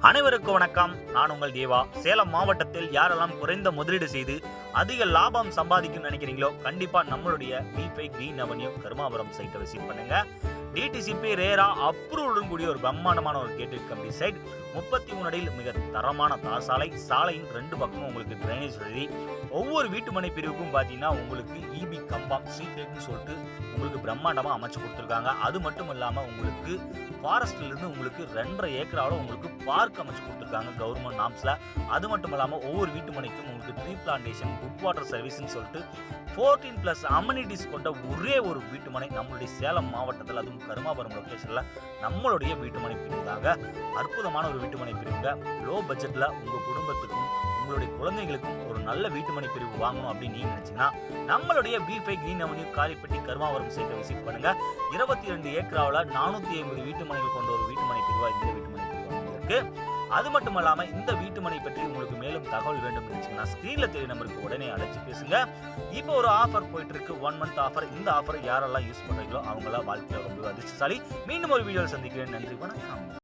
அனைவருக்கும் வணக்கம். நான் உங்கள் தேவா. சேலம் மாவட்டத்தில் யாரெல்லாம் குறைந்த முதலீடு செய்து அதிக லாபம் சம்பாதிக்கும் நினைக்கிறீங்களோ கண்டிப்பா நம்மளுடைய V5 கிரீன் அவென்யூ கருமாபுரம் சைட்டை விசிட் பண்ணுங்க. டிடிசிபி ரேரா அப்ரூவ்டுடன் கூடிய ஒரு பிரம்மாண்டமான ஒரு கேட்டட் கம்பெனி சைட். 33 அடியில் மிக தரமான தார் சாலை. சாலையின் 2 பக்கமும் உங்களுக்கு டிரைனேஜ் வசதி. ஒவ்வொரு வீட்டு மனை பிரிவுக்கும் பார்த்தீங்கன்னா உங்களுக்கு இபி கம்பம் ஸ்ட்ரீட் லைட்னு சொல்லிட்டு உங்களுக்கு பிரம்மாண்டமா அமைச்சு கொடுத்துருக்காங்க. அது மட்டும் இல்லாம உங்களுக்கு ஃபாரஸ்ட்ல இருந்து உங்களுக்கு 2.5 ஏக்கராவில் உங்களுக்கு பார்க் அமைச்சு கொடுத்துருக்காங்க கவர்மெண்ட் நாம்ஸ்ல. அது மட்டும் இல்லாம ஒவ்வொரு வீட்டு மனைக்கும் உங்களுக்கு ட்ரீ பிளான்டேஷன், குட் வாட்டர் சர்வீஸ்ன்னு சொல்லிட்டு 14+ அம்யூனிட்டிஸ் கொண்ட ஒரே ஒரு வீட்டு மனை நம்மளுடைய சேலம் மாவட்டத்தில், அதுவும் கருமாபுரம் லொகேஷன்ல நம்மளுடைய வீட்டு மனை பிரிவுதாக அற்புதமான ஒரு வீட்டு மனை பிரிவுங்க. லோ பட்ஜெட்ல உங்க குடும்பத்துக்கும் உங்களுடைய குழந்தைகளுக்கும் ஒரு நல்ல வீட்டு மனை பிரிவு வாங்கணும் அப்படின்னு நீங்க நினைச்சீங்கன்னா நம்மளுடைய V5 கிரீன் அவென்யூ காரிப்பட்டி கருமாவரம் சைட்டை விசிட் பண்ணுங்க. 22 ஏக்கராவில் 450 வீட்டு மனைகள் கொண்ட ஒரு வீட்டு மனை பிரிவா இந்த வீட்டு மனை பிரிவு இருக்கு. அது மட்டும் இல்லாம இந்த வீட்டு மனை பற்றி உங்களுக்கு மேலும் தகவல் வேண்டும் நினைச்சீங்கன்னா ஸ்கிரீன்ல தெரிய நம்பருக்கு உடனே அழைச்சு பேசுங்க. இப்போ ஒரு ஆஃபர் போயிட்டு இருக்கு, 1 month ஆஃபர். இந்த ஆஃபர் யாரெல்லாம் யூஸ் பண்றீங்களோ அவங்கள வாழ்க்கையில ரொம்ப அதிர்ஷ்டசாலி. மீண்டும் ஒரு வீடியோவில் சந்திக்கிறேன். நன்றி, வணக்கம்.